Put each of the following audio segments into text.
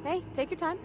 Hey, take your time.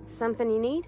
Something you need?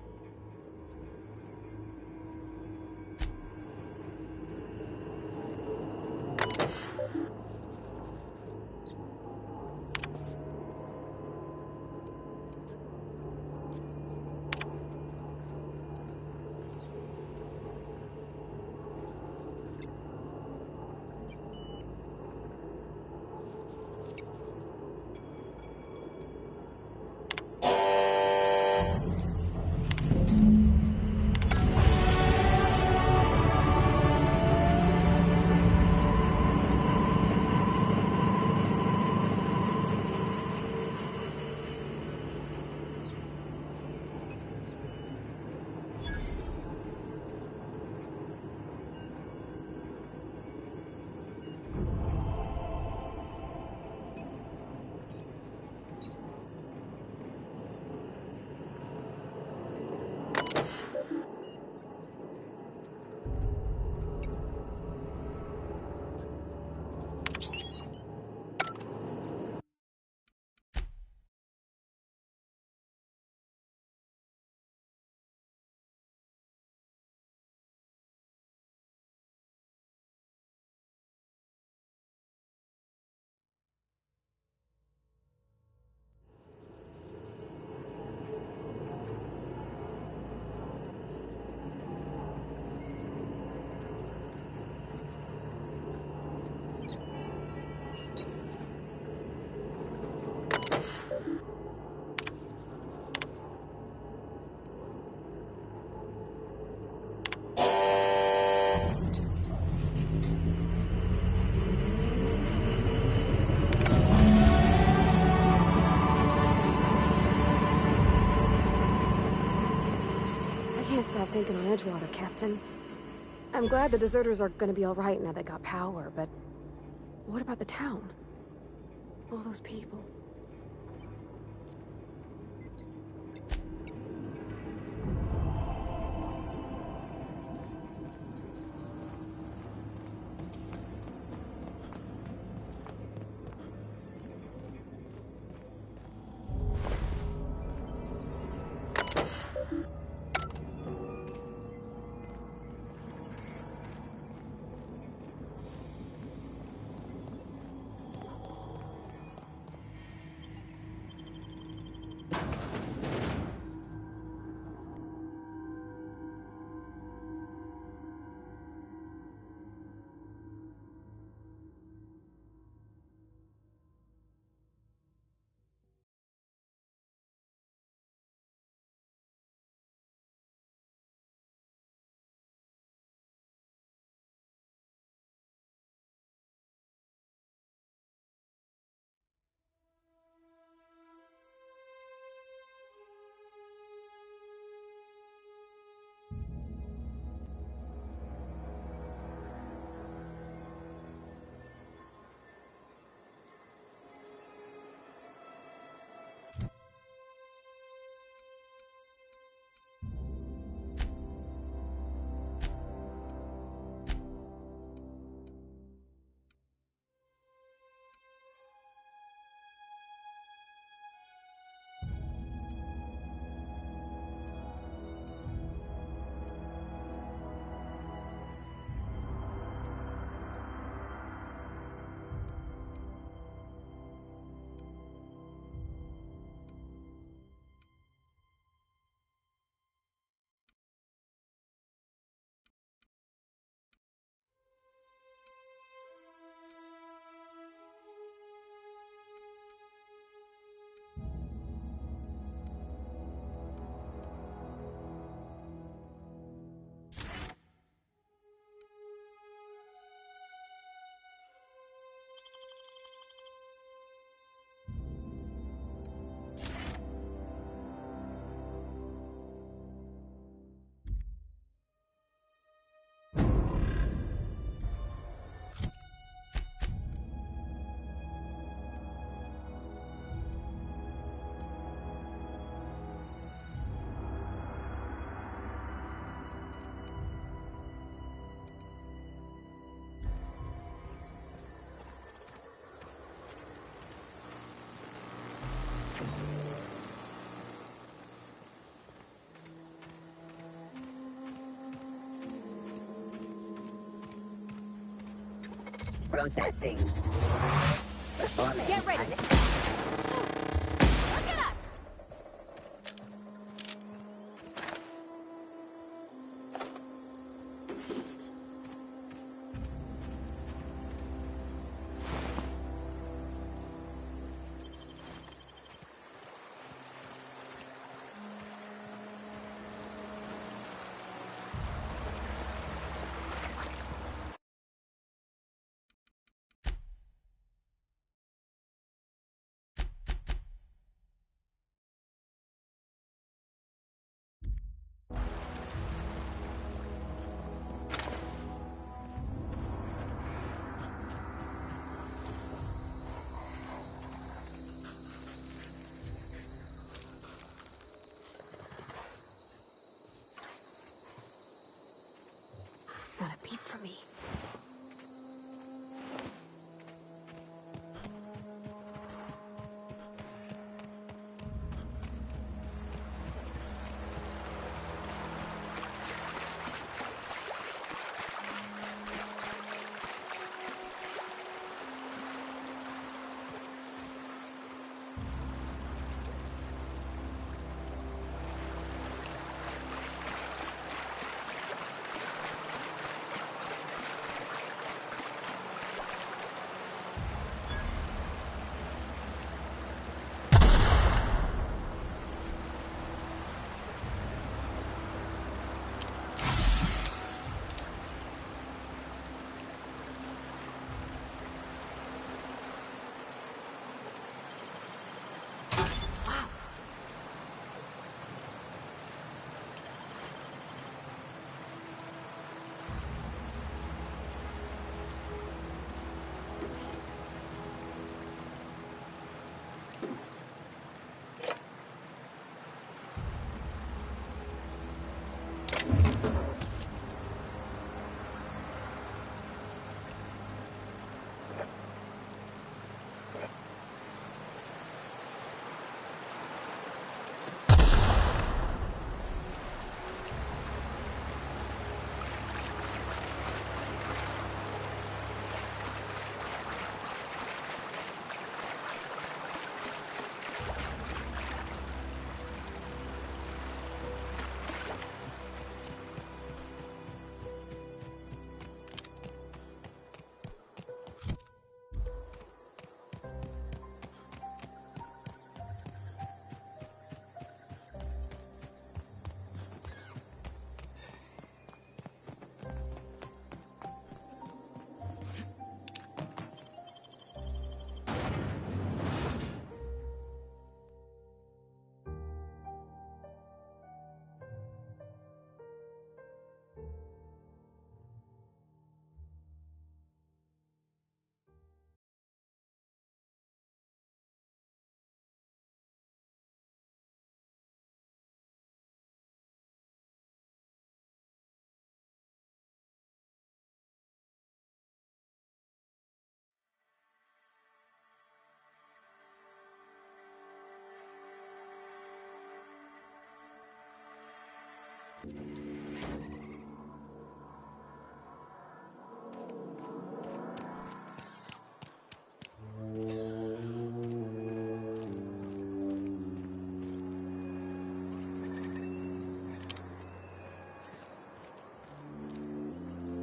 stop thinking on Edgewater, Captain. I'm glad the deserters are gonna be alright now they got power, but... what about the town? All those people. Processing. Performing. Get ready! Look at us!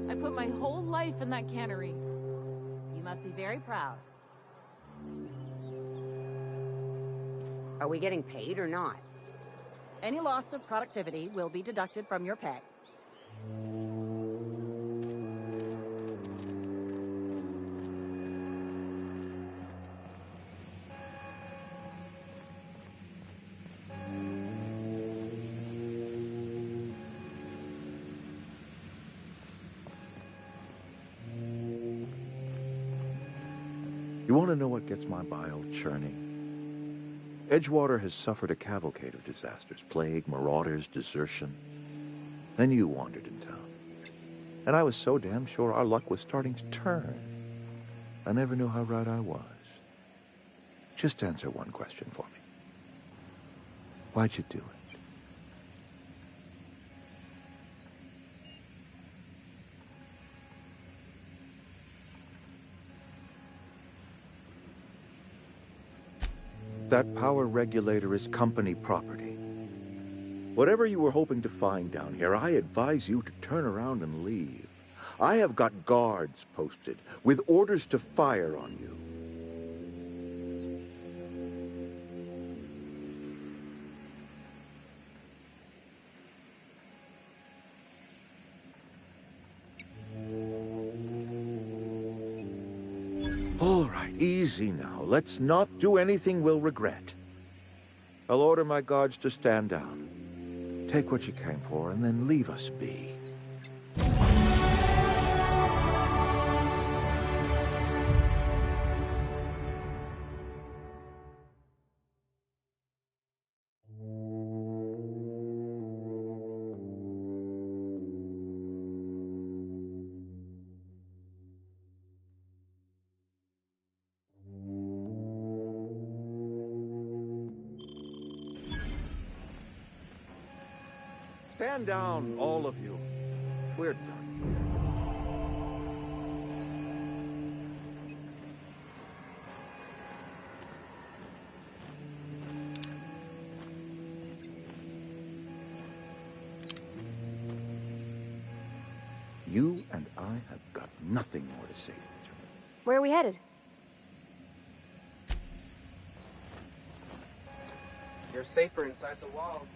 I put my whole life in that cannery. You must be very proud. Are we getting paid or not? Any loss of productivity will be deducted from your pay. You want to know what gets my bile churning? Edgewater has suffered a cavalcade of disasters, plague, marauders, desertion. Then you wandered in town. And I was so damn sure our luck was starting to turn. I never knew how right I was. Just answer one question for me. Why'd you do it? That power regulator is company property. Whatever you were hoping to find down here, I advise you to turn around and leave. I have got guards posted with orders to fire on you. All right, easy now. Let's not do anything we'll regret. I'll order my guards to stand down. Take what you came for, and then leave us be. Stand down, all of you. We're done. You and I have got nothing more to say to each other. Where are we headed? You're safer inside the walls.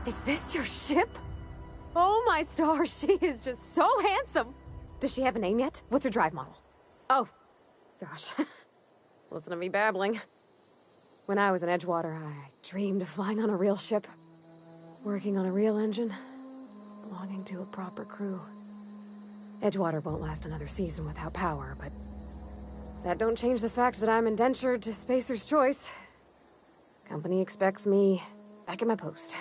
Is this your ship? Oh my stars, she is just so handsome! Does she have a name yet? What's her drive model? Oh, gosh. Listen to me babbling. When I was in Edgewater, I dreamed of flying on a real ship, working on a real engine, belonging to a proper crew. Edgewater won't last another season without power, but that don't change the fact that I'm indentured to Spacer's Choice. Company expects me back at my post.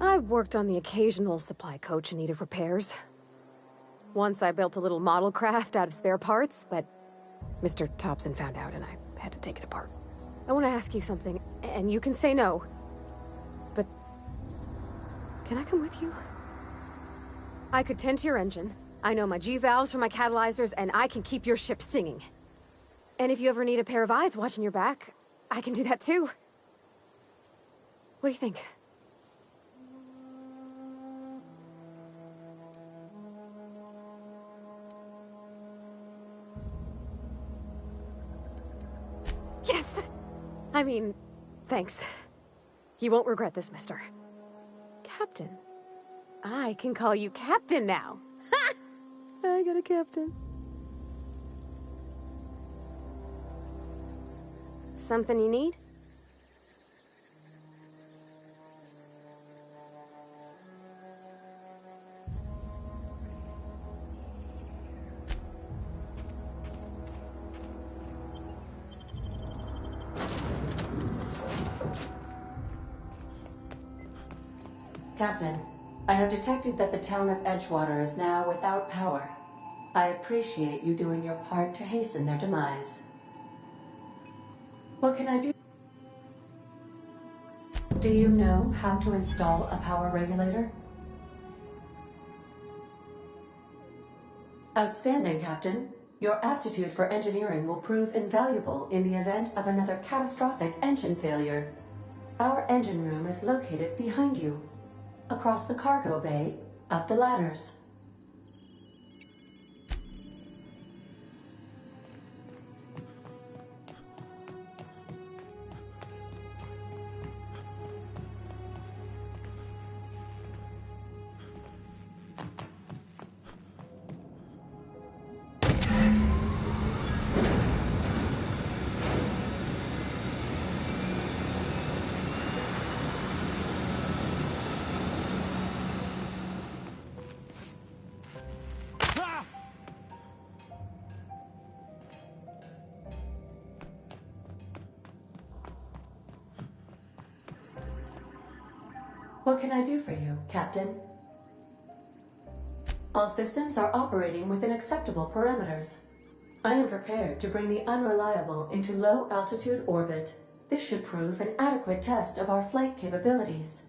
I worked on the occasional supply coach in need of repairs. Once I built a little model craft out of spare parts, but Mr. Thompson found out and I had to take it apart. I want to ask you something, and you can say no. But can I come with you? I could tend to your engine. I know my G-valves for my catalyzers, and I can keep your ship singing. And if you ever need a pair of eyes watching your back, I can do that too. What do you think? Yes! I mean, thanks. You won't regret this, mister. Captain. I can call you Captain now. Ha! I got a captain. Something you need? Captain, I have detected that the town of Edgewater is now without power. I appreciate you doing your part to hasten their demise. What can I do? Do you know how to install a power regulator? Outstanding, Captain. Your aptitude for engineering will prove invaluable in the event of another catastrophic engine failure. Our engine room is located behind you. Across the cargo bay, up the ladders. What can I do for you, Captain? All systems are operating within acceptable parameters. I am prepared to bring the Unreliable into low-altitude orbit. This should prove an adequate test of our flight capabilities.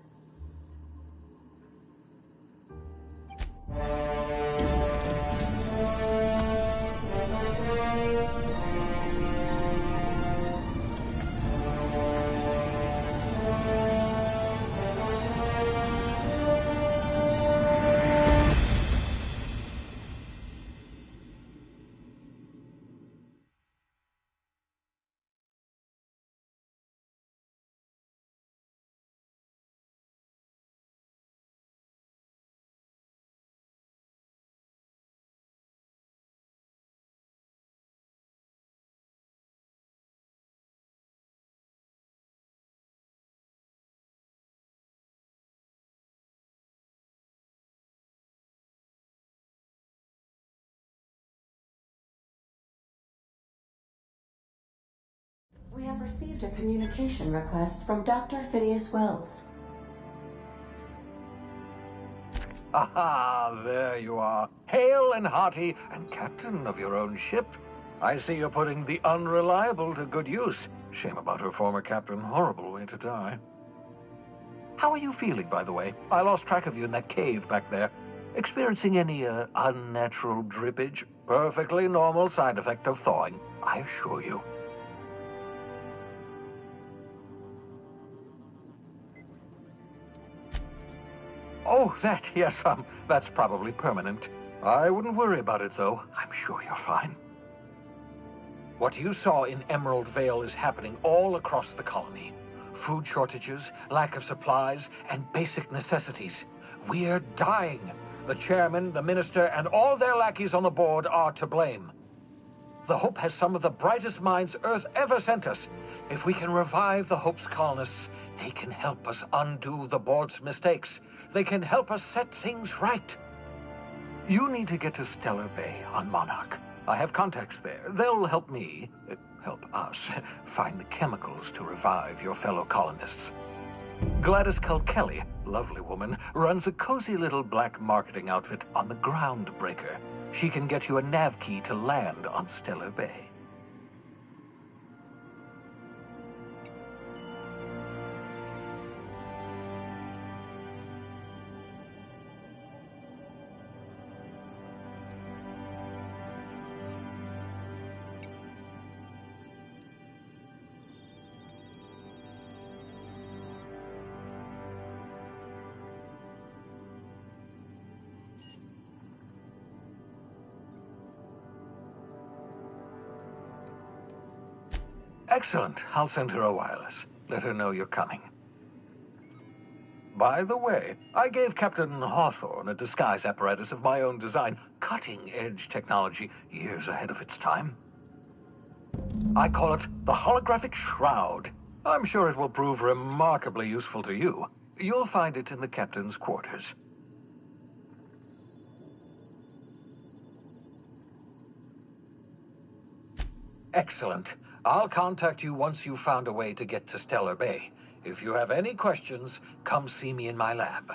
We have received a communication request from Dr. Phineas Wells. Aha, there you are. Hale and hearty, and captain of your own ship. I see you're putting the Unreliable to good use. Shame about her former captain. Horrible way to die. How are you feeling, by the way? I lost track of you in that cave back there. Experiencing any, unnatural drippage? Perfectly normal side effect of thawing, I assure you. Oh, that, yes, that's probably permanent. I wouldn't worry about it, though. I'm sure you're fine. What you saw in Emerald Vale is happening all across the colony. Food shortages, lack of supplies, and basic necessities. We're dying. The chairman, the minister, and all their lackeys on the board are to blame. The Hope has some of the brightest minds Earth ever sent us. If we can revive the Hope's colonists, they can help us undo the board's mistakes. They can help us set things right. You need to get to Stellar Bay on Monarch. I have contacts there. They'll help me, help us, find the chemicals to revive your fellow colonists. Gladys Culkelly, lovely woman, runs a cozy little black marketing outfit on the Groundbreaker. She can get you a nav key to land on Stellar Bay. Excellent. I'll send her a wireless. Let her know you're coming. By the way, I gave Captain Hawthorne a disguise apparatus of my own design, cutting-edge technology, years ahead of its time. I call it the Holographic Shroud. I'm sure it will prove remarkably useful to you. You'll find it in the captain's quarters. Excellent. I'll contact you once you've found a way to get to Stellar Bay. If you have any questions, come see me in my lab.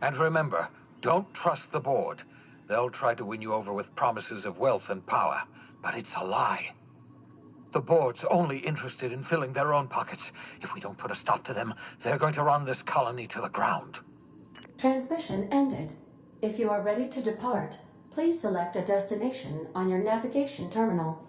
And remember, don't trust the board. They'll try to win you over with promises of wealth and power, but it's a lie. The board's only interested in filling their own pockets. If we don't put a stop to them, they're going to run this colony to the ground. Transmission ended. If you are ready to depart, please select a destination on your navigation terminal.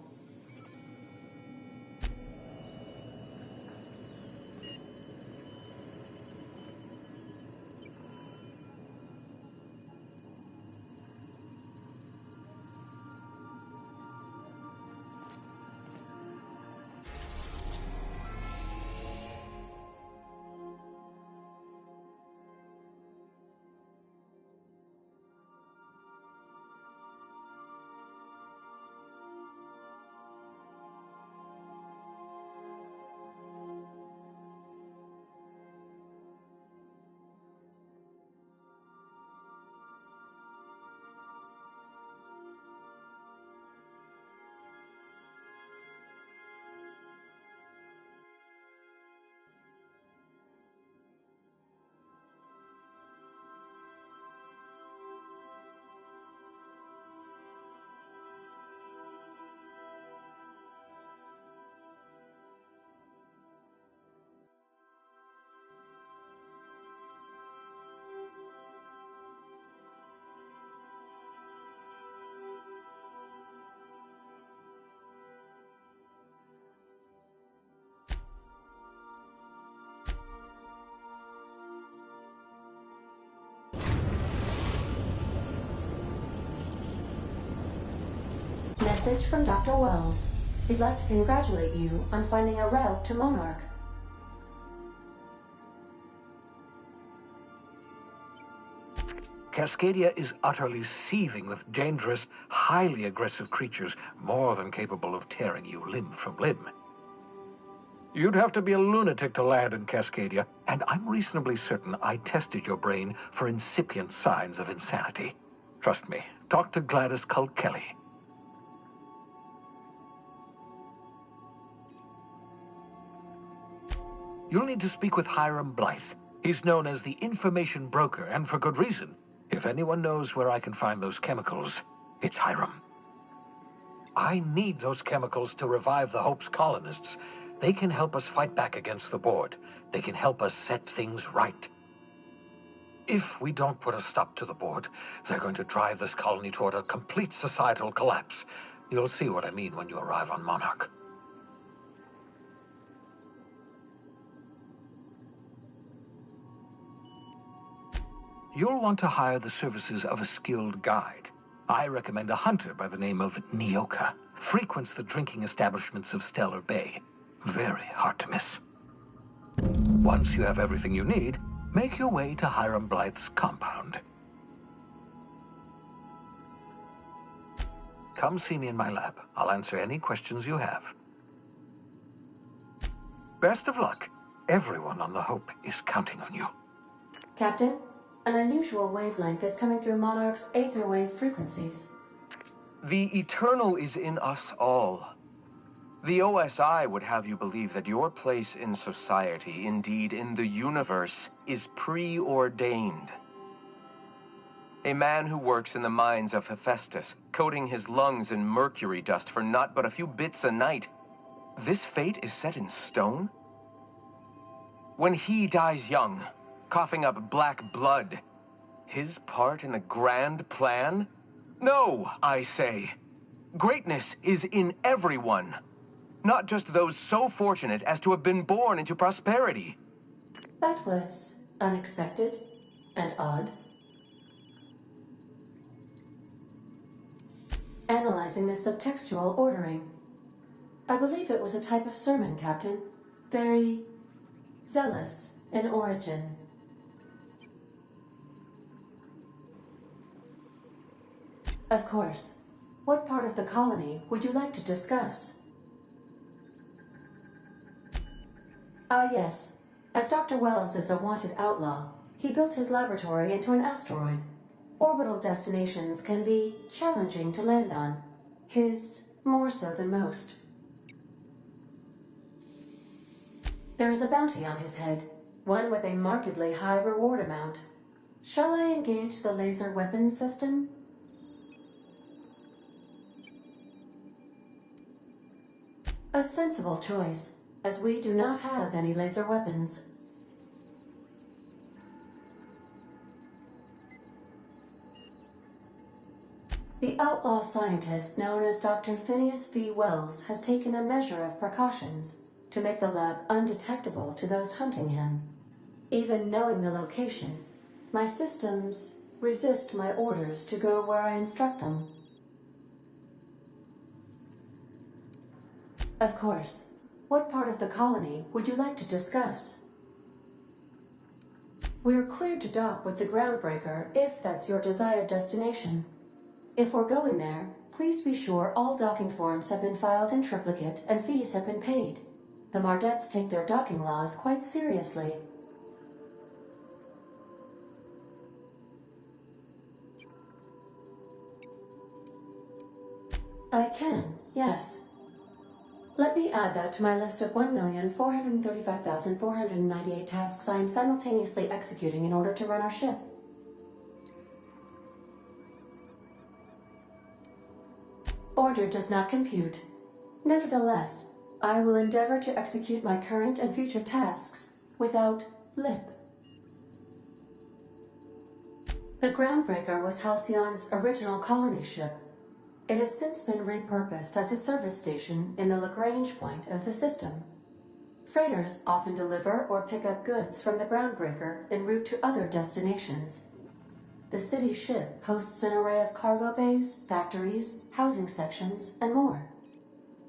Message from Dr. Wells. We'd like to congratulate you on finding a route to Monarch. Cascadia is utterly seething with dangerous, highly aggressive creatures, more than capable of tearing you limb from limb. You'd have to be a lunatic to land in Cascadia, and I'm reasonably certain I tested your brain for incipient signs of insanity. Trust me, talk to Gladys Culkelly. You'll need to speak with Hiram Blythe. He's known as the information broker, and for good reason. If anyone knows where I can find those chemicals, it's Hiram. I need those chemicals to revive the Hope's colonists. They can help us fight back against the board. They can help us set things right. If we don't put a stop to the board, they're going to drive this colony toward a complete societal collapse. You'll see what I mean when you arrive on Monarch. You'll want to hire the services of a skilled guide. I recommend a hunter by the name of Nyoka. frequents the drinking establishments of Stellar Bay. Very hard to miss. Once you have everything you need, make your way to Hiram Blythe's compound. Come see me in my lab. I'll answer any questions you have. Best of luck. Everyone on the Hope is counting on you. Captain, an unusual wavelength is coming through Monarch's aether wave frequencies. The eternal is in us all. The OSI would have you believe that your place in society, indeed in the universe, is preordained. A man who works in the mines of Hephaestus, coating his lungs in mercury dust for not but a few bits a night. This fate is set in stone? When he dies young, coughing up black blood, his part in the grand plan? No, I say. Greatness is in everyone. Not just those so fortunate as to have been born into prosperity. That was unexpected and odd. Analyzing the subtextual ordering. I believe it was a type of sermon, Captain. Very zealous in origin. Of course. What part of the colony would you like to discuss? Ah, yes. As Dr. Wells is a wanted outlaw, he built his laboratory into an asteroid. Orbital destinations can be challenging to land on. His more so than most. There is a bounty on his head, one with a markedly high reward amount. Shall I engage the laser weapons system? A sensible choice, as we do not have any laser weapons. The outlaw scientist known as Dr. Phineas V. Wells has taken a measure of precautions to make the lab undetectable to those hunting him. Even knowing the location, my systems resist my orders to go where I instruct them. Of course. What part of the colony would you like to discuss? We're cleared to dock with the Groundbreaker if that's your desired destination. If we're going there, please be sure all docking forms have been filed in triplicate and fees have been paid. The Mardettes take their docking laws quite seriously. I can, yes. Let me add that to my list of 1,435,498 tasks I am simultaneously executing in order to run our ship. Order does not compute. Nevertheless, I will endeavor to execute my current and future tasks without lip. The Groundbreaker was Halcyon's original colony ship. It has since been repurposed as a service station in the Lagrange point of the system. Freighters often deliver or pick up goods from the Groundbreaker en route to other destinations. The city ship hosts an array of cargo bays, factories, housing sections, and more.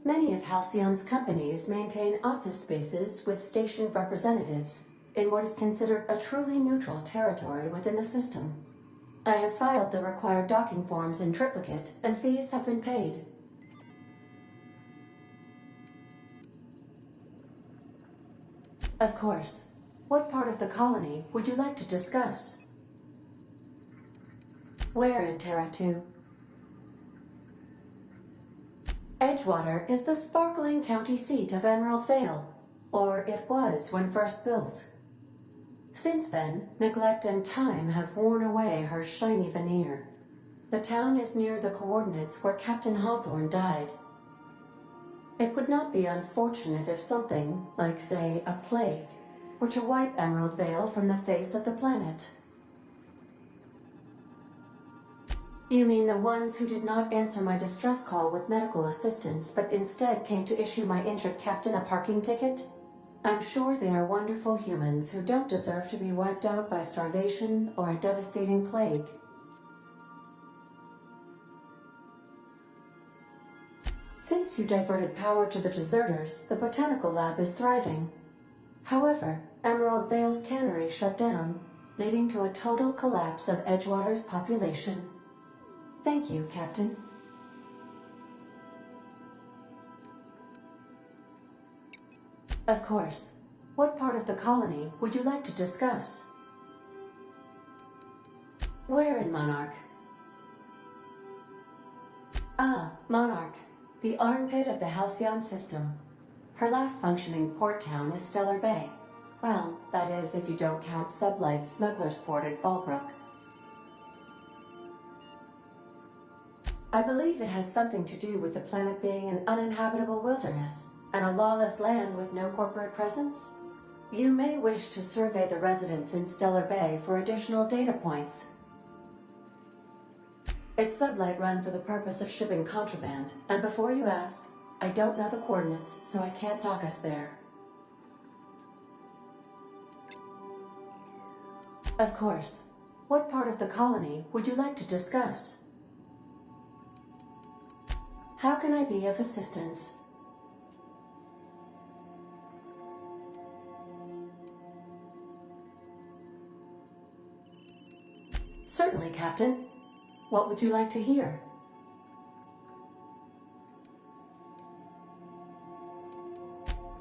Many of Halcyon's companies maintain office spaces with stationed representatives in what is considered a truly neutral territory within the system. I have filed the required docking forms in triplicate, and fees have been paid. Of course. What part of the colony would you like to discuss? Where in Terra 2? Edgewater is the sparkling county seat of Emerald Vale, or it was when first built. Since then, neglect and time have worn away her shiny veneer. The town is near the coordinates where Captain Hawthorne died. It would not be unfortunate if something, like say a plague, were to wipe Emerald Vale from the face of the planet. You mean the ones who did not answer my distress call with medical assistance, but instead came to issue my injured captain a parking ticket? I'm sure they are wonderful humans who don't deserve to be wiped out by starvation or a devastating plague. Since you diverted power to the deserters, the botanical lab is thriving. However, Emerald Vale's cannery shut down, leading to a total collapse of Edgewater's population. Thank you, Captain. Of course. What part of the colony would you like to discuss? Where in Monarch? Ah, Monarch. The armpit of the Halcyon system. Her last functioning port town is Stellar Bay. Well, that is if you don't count Sublight's smuggler's port at Fallbrook. I believe it has something to do with the planet being an uninhabitable wilderness and a lawless land with no corporate presence. You may wish to survey the residents in Stellar Bay for additional data points. It's Sublight run for the purpose of shipping contraband, and before you ask, I don't know the coordinates, so I can't dock us there. Of course. What part of the colony would you like to discuss? How can I be of assistance? Certainly, Captain. What would you like to hear?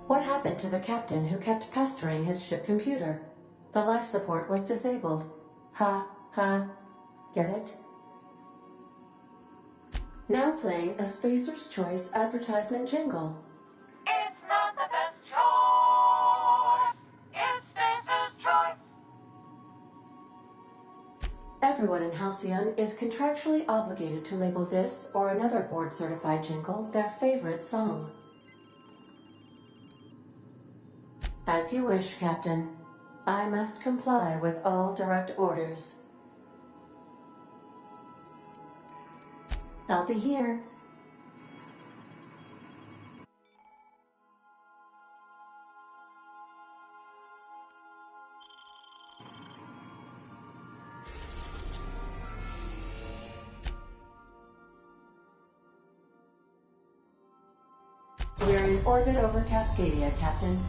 What happened to the captain who kept pestering his ship computer? The life support was disabled. Ha, ha. Get it? Now playing a Spacer's Choice advertisement jingle. It's not the best choice. It's Spacer's Choice. Everyone in Halcyon is contractually obligated to label this or another board-certified jingle their favorite song. As you wish, Captain. I must comply with all direct orders. I'll be here. We're in orbit over Cascadia, Captain.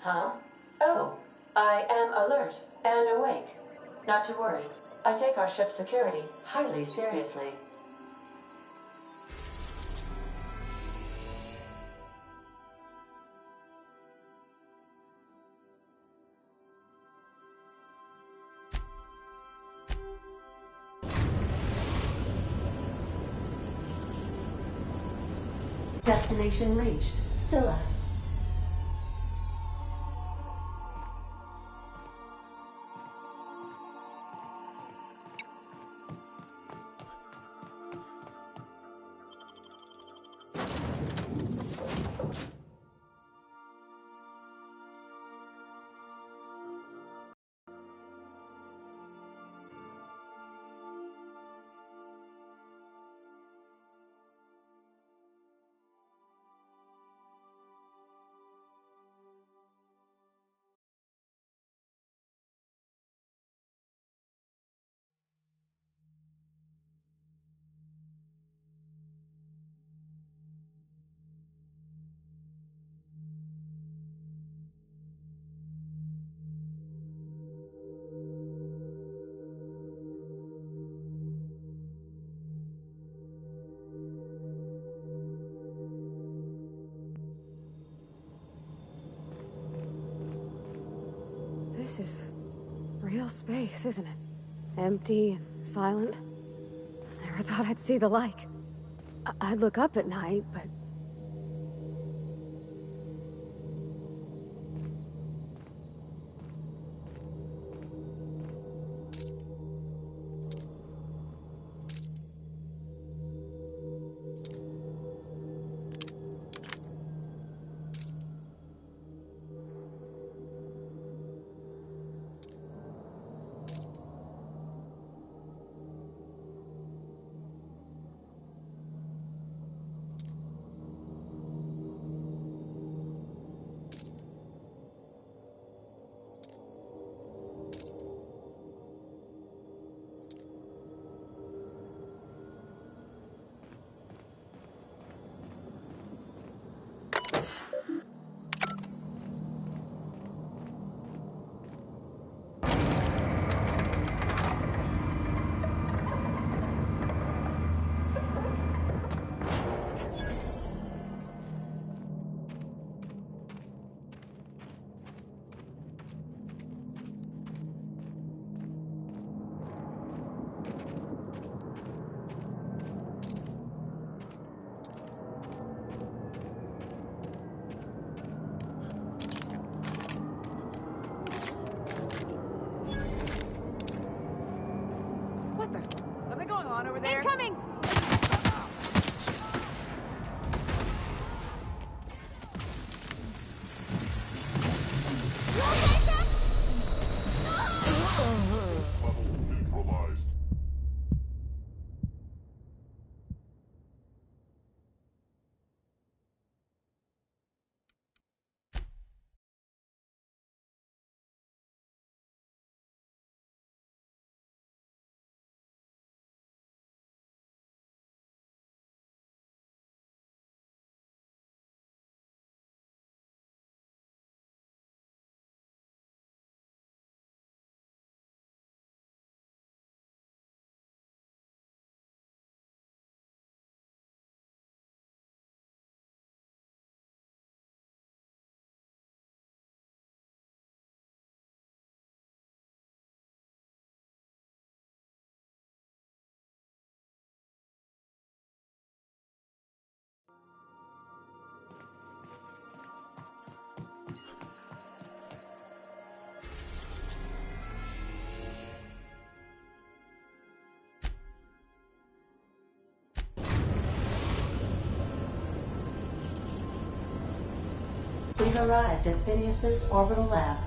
Huh? Oh, I am alert and awake. Not to worry. I take our ship's security highly seriously. Destination reached. Scylla. This is real space, isn't it? Empty and silent. I never thought I'd see the like. I'd look up at night, but... Something going on over there? Incoming! We've arrived at Phineas's orbital lab.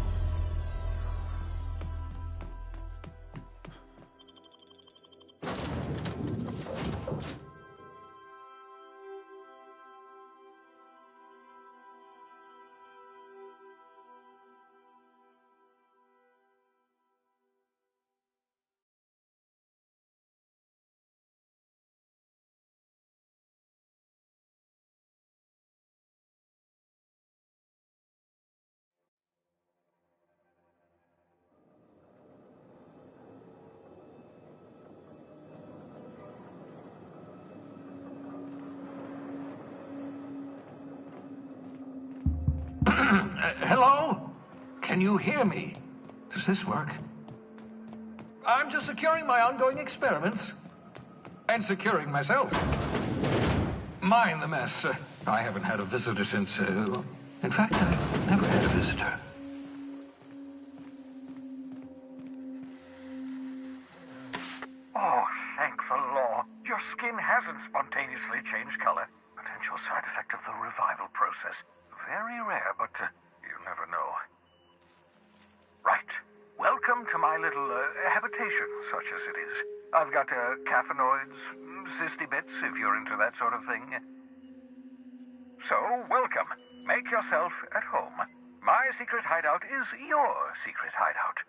Hello? Can you hear me? Does this work? I'm just securing my ongoing experiments. And securing myself. Mind the mess. I haven't had a visitor since, in fact, I've never had a visitor. Oh, thank the law. Your skin hasn't spontaneously changed color. Potential side effect of the revival process. Very rare, but you never know. Right. Welcome to my little habitation, such as it is. I've got caffeinoids, cysty bits, if you're into that sort of thing. So, welcome. Make yourself at home. My secret hideout is your secret hideout.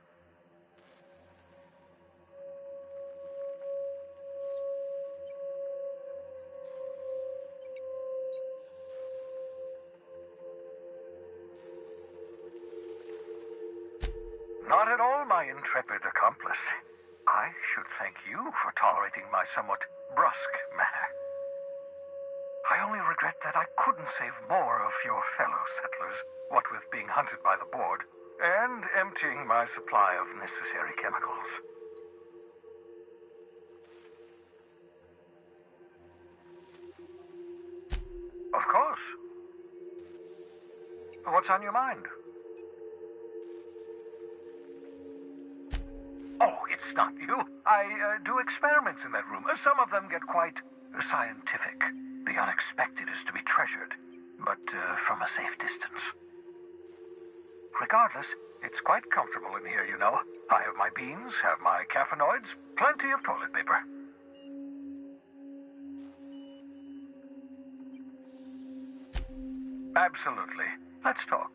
Not at all, my intrepid accomplice. I should thank you for tolerating my somewhat brusque manner. I only regret that I couldn't save more of your fellow settlers, what with being hunted by the board, and emptying my supply of necessary chemicals. Of course. What's on your mind? Oh, it's not you. I do experiments in that room. Some of them get quite scientific. The unexpected is to be treasured, but from a safe distance. Regardless, it's quite comfortable in here, you know. I have my beans, have my caffeinoids, plenty of toilet paper. Absolutely. Let's talk.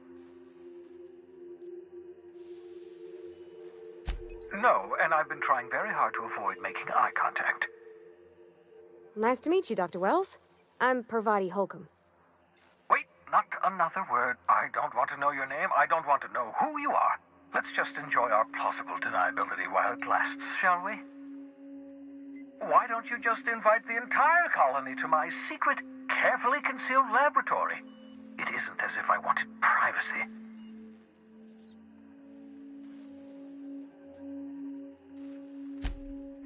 No, and I've been trying very hard to avoid making eye contact. Nice to meet you, Dr. Wells. I'm Parvati Holcomb. Wait, not another word. I don't want to know your name. I don't want to know who you are. Let's just enjoy our plausible deniability while it lasts, shall we? Why don't you just invite the entire colony to my secret, carefully concealed laboratory? It isn't as if I wanted privacy.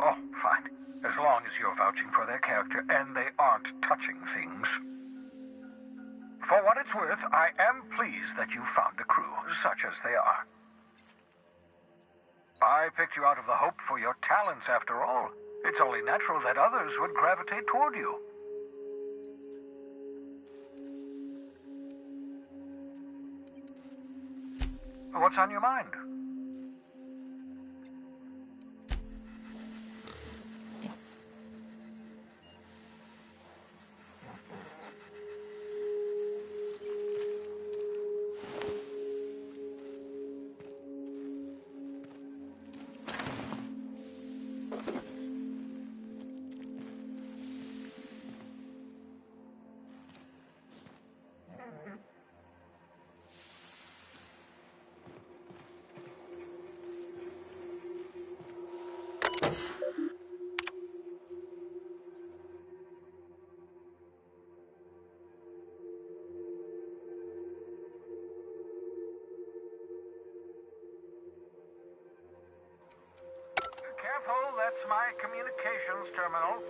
Oh, fine. As long as you're vouching for their character and they aren't touching things. For what it's worth, I am pleased that you found a crew, such as they are. I picked you out of the hope for your talents, after all. It's only natural that others would gravitate toward you. What's on your mind? Careful, that's my communications terminal.